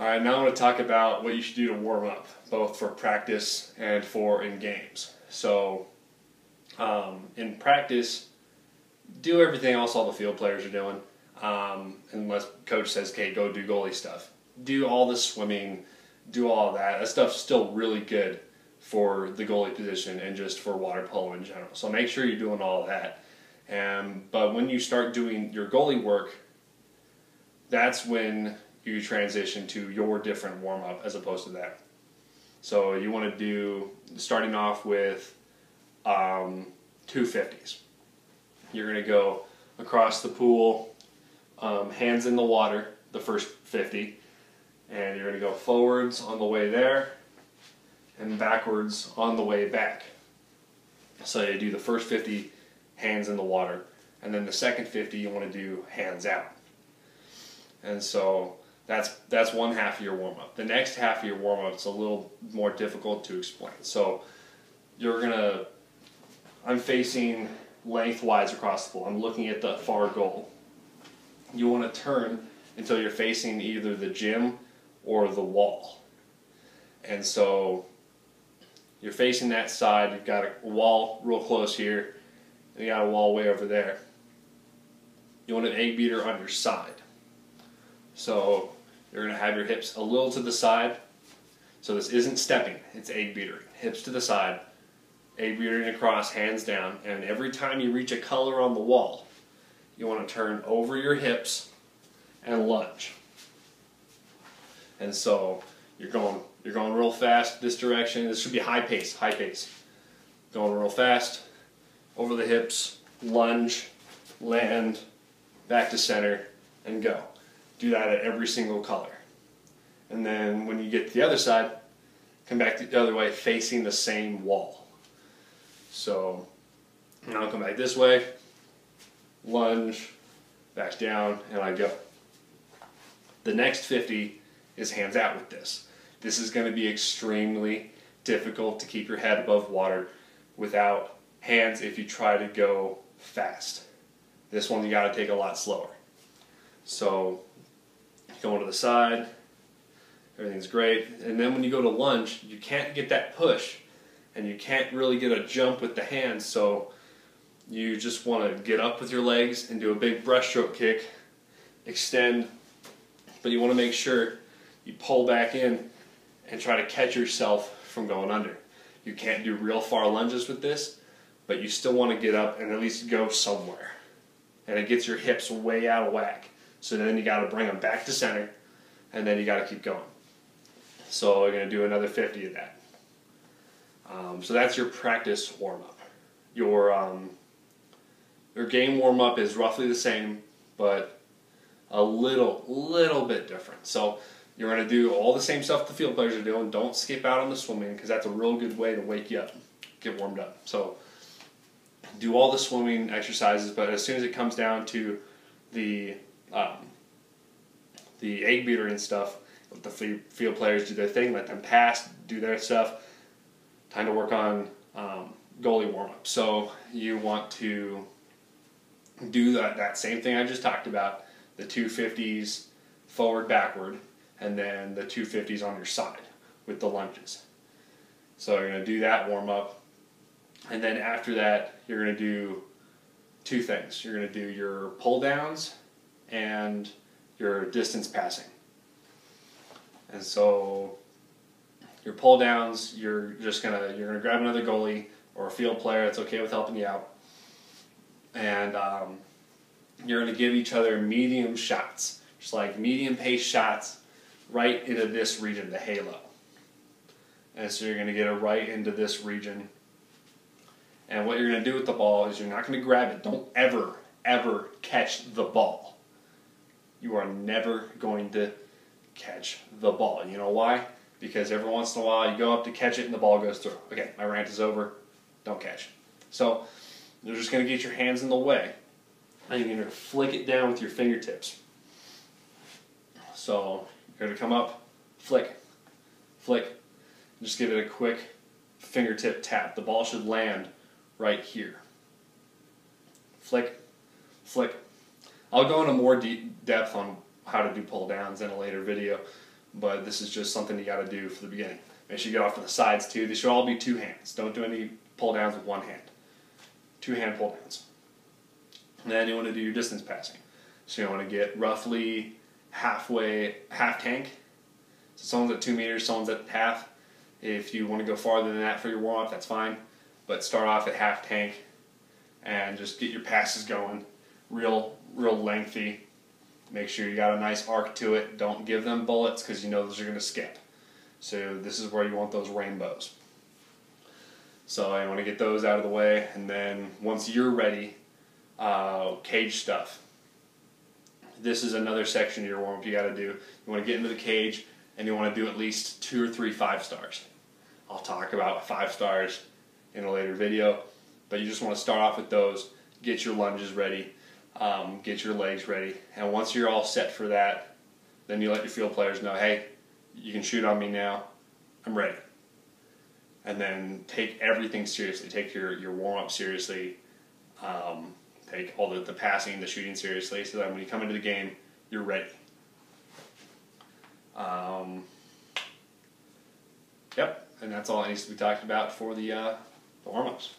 Alright, now I'm going to talk about what you should do to warm up, both for practice and for in games. So, in practice, do everything else all the field players are doing, unless coach says, okay, go do goalie stuff. Do all the swimming, do all that. That stuff's still really good for the goalie position and just for water polo in general. So make sure you're doing all that. But when you start doing your goalie work, that's when you transition to your different warm-up as opposed to that. So you want to do, starting off with 250s. You're going to go across the pool, hands in the water, the first 50, and you're going to go forwards on the way there and backwards on the way back. So you do the first 50 hands in the water, and then the second 50 you want to do hands out. And so that's one half of your warm-up. The next half of your warm-up is a little more difficult to explain. So I'm facing lengthwise across the pool. I'm looking at the far goal. You want to turn until you're facing either the gym or the wall. And so you're facing that side, you've got a wall real close here, and you got a wall way over there. You want an egg beater on your side. So you're going to have your hips a little to the side. So this isn't stepping, it's egg beatering. Hips to the side, egg beatering across, hands down, and every time you reach a color on the wall, you want to turn over your hips and lunge. And so you're going real fast this direction. This should be high pace. Going real fast, over the hips, lunge, land, back to center, and go. Do that at every single color. And then when you get to the other side, come back the other way facing the same wall. So now I'll come back this way, lunge, back down, and I go. The next 50 is hands out with this. This is going to be extremely difficult to keep your head above water without hands if you try to go fast. This one you got to take a lot slower. So going to the side, everything's great, and then when you go to lunge, you can't get that push, and you can't really get a jump with the hands, so you just want to get up with your legs and do a big breaststroke kick, extend, but you want to make sure you pull back in and try to catch yourself from going under. You can't do real far lunges with this, but you still want to get up and at least go somewhere, and it gets your hips way out of whack. So then you got to bring them back to center, and then you got to keep going. So we're going to do another 50 of that. So that's your practice warm-up. Your game warm-up is roughly the same, but a little bit different. So you're going to do all the same stuff the field players are doing. Don't skip out on the swimming, because that's a real good way to wake you up, get warmed up. So do all the swimming exercises, but as soon as it comes down to the egg beater and stuff, let the field players do their thing, let them pass, do their stuff. Time to work on goalie warm-up. So you want to do that same thing I just talked about, the 250s forward, backward, and then the 250s on your side with the lunges. So you're going to do that warm-up, and then after that you're going to do two things. You're going to do your pull downs and your distance passing. And so your pull downs, you're gonna grab another goalie or a field player that's okay with helping you out, and you're gonna give each other medium shots, just like medium pace shots, right into this region, the halo. And so you're gonna get it right into this region. And what you're gonna do with the ball is you're not gonna grab it. Don't ever catch the ball. You are never going to catch the ball. You know why? Because every once in a while you go up to catch it and the ball goes through. Okay, my rant is over. Don't catch. So you're just going to get your hands in the way, and you're going to flick it down with your fingertips. So you're going to come up, flick, flick, and just give it a quick fingertip tap. The ball should land right here. Flick, flick. I'll go into more deep depth on how to do pull downs in a later video, but this is just something you got to do for the beginning. Make sure you get off to the sides too. These should all be 2 hands. Don't do any pull downs with 1 hand. 2 hand pull downs. And then you want to do your distance passing. So you want to get roughly half tank. So someone's at 2 meters, someone's at half. If you want to go farther than that for your warm-up, that's fine. But start off at half tank and just get your passes going real lengthy. Make sure you got a nice arc to it. Don't give them bullets because you know those are going to skip. So this is where you want those rainbows. So I want to get those out of the way, and then once you're ready, cage stuff. This is another section of your warm-up you got to do. You want to get into the cage, and you want to do at least 2 or 3 5-stars. I'll talk about 5 stars in a later video, but you just want to start off with those, get your lunges ready, get your legs ready, and once you're all set for that, then you let your field players know, hey, you can shoot on me now, I'm ready. And then take everything seriously. Take your warm-up seriously. Take all the passing, the shooting seriously, so that when you come into the game, you're ready. Yep, and that's all that needs to be talked about for the warm-ups.